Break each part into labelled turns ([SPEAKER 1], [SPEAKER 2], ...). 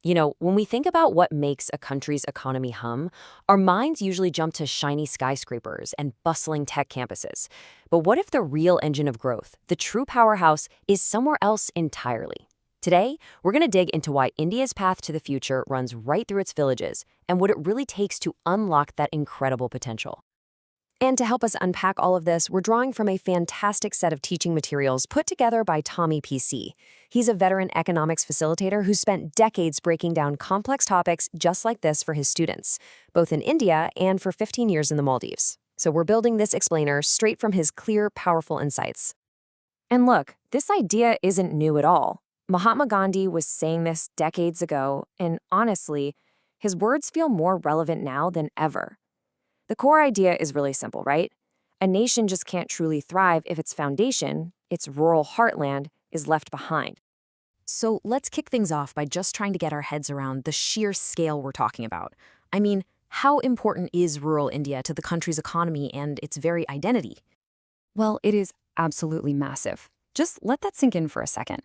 [SPEAKER 1] When we think about what makes a country's economy hum, our minds usually jump to shiny skyscrapers and bustling tech campuses. But what if the real engine of growth, the true powerhouse, is somewhere else entirely? Today, we're going to dig into why India's path to the future runs right through its villages and what it really takes to unlock that incredible potential. And to help us unpack all of this, we're drawing from a fantastic set of teaching materials put together by Tomy PC. He's a veteran economics facilitator who spent decades breaking down complex topics just like this for his students, both in India and for 15 years in the Maldives. So we're building this explainer straight from his clear, powerful insights. And look, this idea isn't new at all. Mahatma Gandhi was saying this decades ago, and honestly, his words feel more relevant now than ever. The core idea is really simple, right? A nation just can't truly thrive if its foundation, its rural heartland, is left behind. So let's kick things off by just trying to get our heads around the sheer scale we're talking about. I mean, how important is rural India to the country's economy and its very identity? Well, it is absolutely massive. Just let that sink in for a second.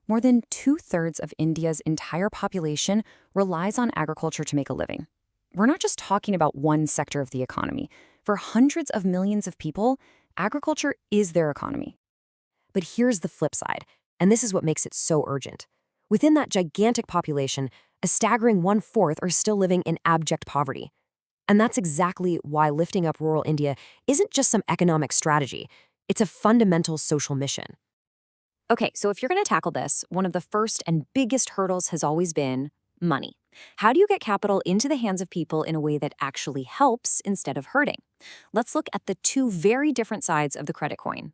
[SPEAKER 1] More than 2/3 of India's entire population relies on agriculture to make a living. We're not just talking about one sector of the economy. For hundreds of millions of people, agriculture is their economy. But here's the flip side, and this is what makes it so urgent. Within that gigantic population, a staggering 1/4 are still living in abject poverty. And that's exactly why lifting up rural India isn't just some economic strategy. It's a fundamental social mission. Okay, so if you're going to tackle this, one of the first and biggest hurdles has always been money. How do you get capital into the hands of people in a way that actually helps instead of hurting? Let's look at the two very different sides of the credit coin.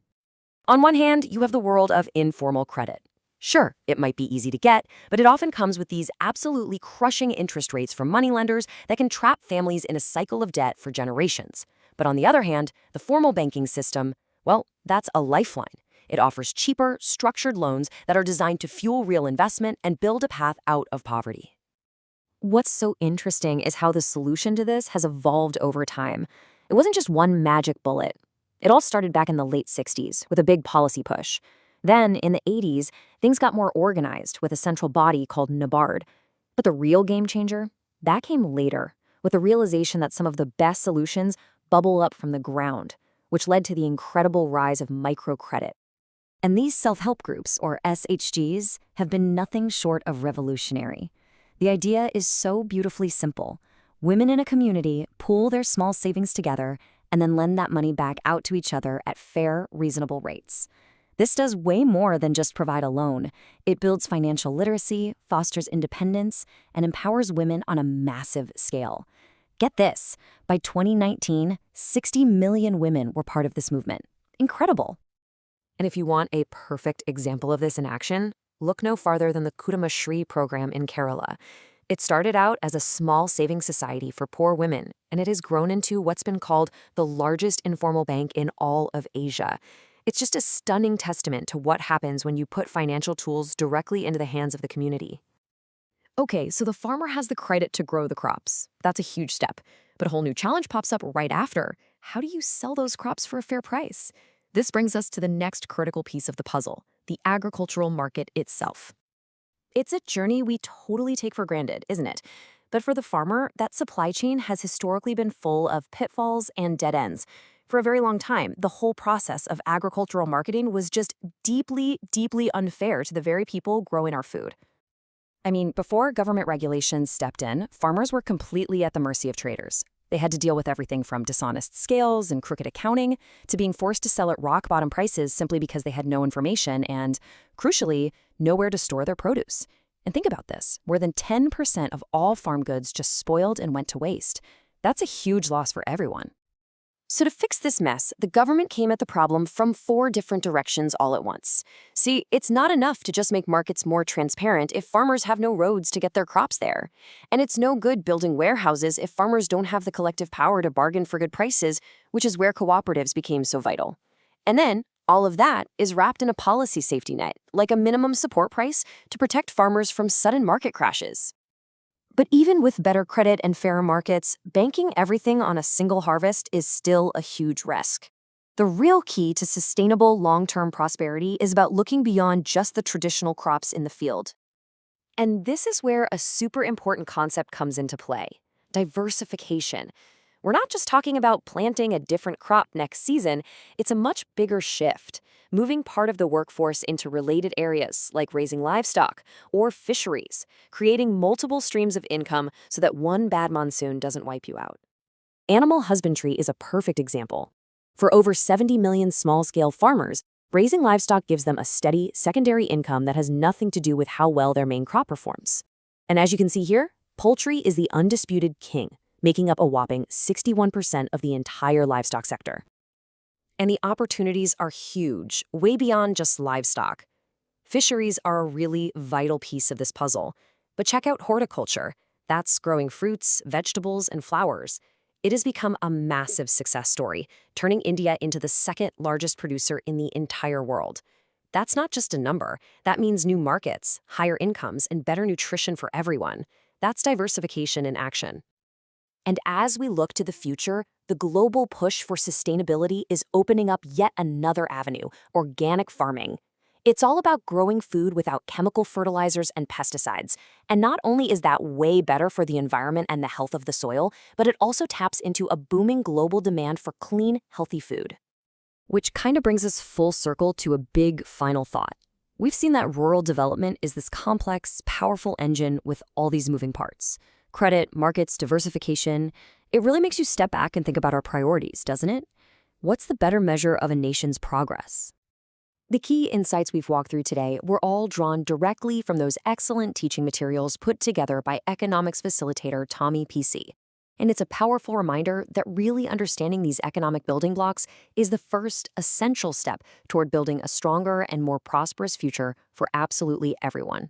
[SPEAKER 1] On one hand, you have the world of informal credit. Sure, it might be easy to get, but it often comes with these absolutely crushing interest rates from moneylenders that can trap families in a cycle of debt for generations. But on the other hand, the formal banking system, well, that's a lifeline. It offers cheaper, structured loans that are designed to fuel real investment and build a path out of poverty. What's so interesting is how the solution to this has evolved over time. It wasn't just one magic bullet. It all started back in the late 60s with a big policy push. Then, in the 80s, things got more organized with a central body called NABARD. But the real game changer? That came later, with the realization that some of the best solutions bubble up from the ground, which led to the incredible rise of microcredit. And these self-help groups, or SHGs, have been nothing short of revolutionary. The idea is so beautifully simple. Women in a community pool their small savings together and then lend that money back out to each other at fair, reasonable rates. This does way more than just provide a loan. It builds financial literacy, fosters independence, and empowers women on a massive scale. Get this, by 2019, 60 million women were part of this movement. Incredible. And if you want a perfect example of this in action, look no farther than the Kudama Shri program in Kerala. It started out as a small savings society for poor women, and it has grown into what's been called the largest informal bank in all of Asia. It's just a stunning testament to what happens when you put financial tools directly into the hands of the community. Okay, so the farmer has the credit to grow the crops. That's a huge step. But a whole new challenge pops up right after. How do you sell those crops for a fair price? This brings us to the next critical piece of the puzzle, the agricultural market itself. It's a journey we totally take for granted, isn't it? But for the farmer, that supply chain has historically been full of pitfalls and dead ends. For a very long time, the whole process of agricultural marketing was just deeply, deeply unfair to the very people growing our food. I mean, before government regulations stepped in, farmers were completely at the mercy of traders. They had to deal with everything from dishonest scales and crooked accounting to being forced to sell at rock-bottom prices simply because they had no information and, crucially, nowhere to store their produce. And think about this. More than 10% of all farm goods just spoiled and went to waste. That's a huge loss for everyone. So to fix this mess, the government came at the problem from 4 different directions all at once. See, it's not enough to just make markets more transparent if farmers have no roads to get their crops there. And it's no good building warehouses if farmers don't have the collective power to bargain for good prices, which is where cooperatives became so vital. And then, all of that is wrapped in a policy safety net, like a minimum support price to protect farmers from sudden market crashes. But even with better credit and fairer markets, banking everything on a single harvest is still a huge risk. The real key to sustainable long-term prosperity is about looking beyond just the traditional crops in the field. And this is where a super important concept comes into play: diversification. We're not just talking about planting a different crop next season, it's a much bigger shift, moving part of the workforce into related areas like raising livestock or fisheries, creating multiple streams of income so that one bad monsoon doesn't wipe you out. Animal husbandry is a perfect example. For over 70 million small-scale farmers, raising livestock gives them a steady, secondary income that has nothing to do with how well their main crop performs. And as you can see here, poultry is the undisputed king, making up a whopping 61% of the entire livestock sector. And the opportunities are huge, way beyond just livestock. Fisheries are a really vital piece of this puzzle. But check out horticulture. That's growing fruits, vegetables, and flowers. It has become a massive success story, turning India into the second largest producer in the entire world. That's not just a number. That means new markets, higher incomes, and better nutrition for everyone. That's diversification in action. And as we look to the future, the global push for sustainability is opening up yet another avenue: organic farming. It's all about growing food without chemical fertilizers and pesticides. And not only is that way better for the environment and the health of the soil, but it also taps into a booming global demand for clean, healthy food. Which kind of brings us full circle to a big final thought. We've seen that rural development is this complex, powerful engine with all these moving parts: credit, markets, diversification. It really makes you step back and think about our priorities, doesn't it? What's the better measure of a nation's progress? The key insights we've walked through today were all drawn directly from those excellent teaching materials put together by economics facilitator Tomy PC. And it's a powerful reminder that really understanding these economic building blocks is the first essential step toward building a stronger and more prosperous future for absolutely everyone.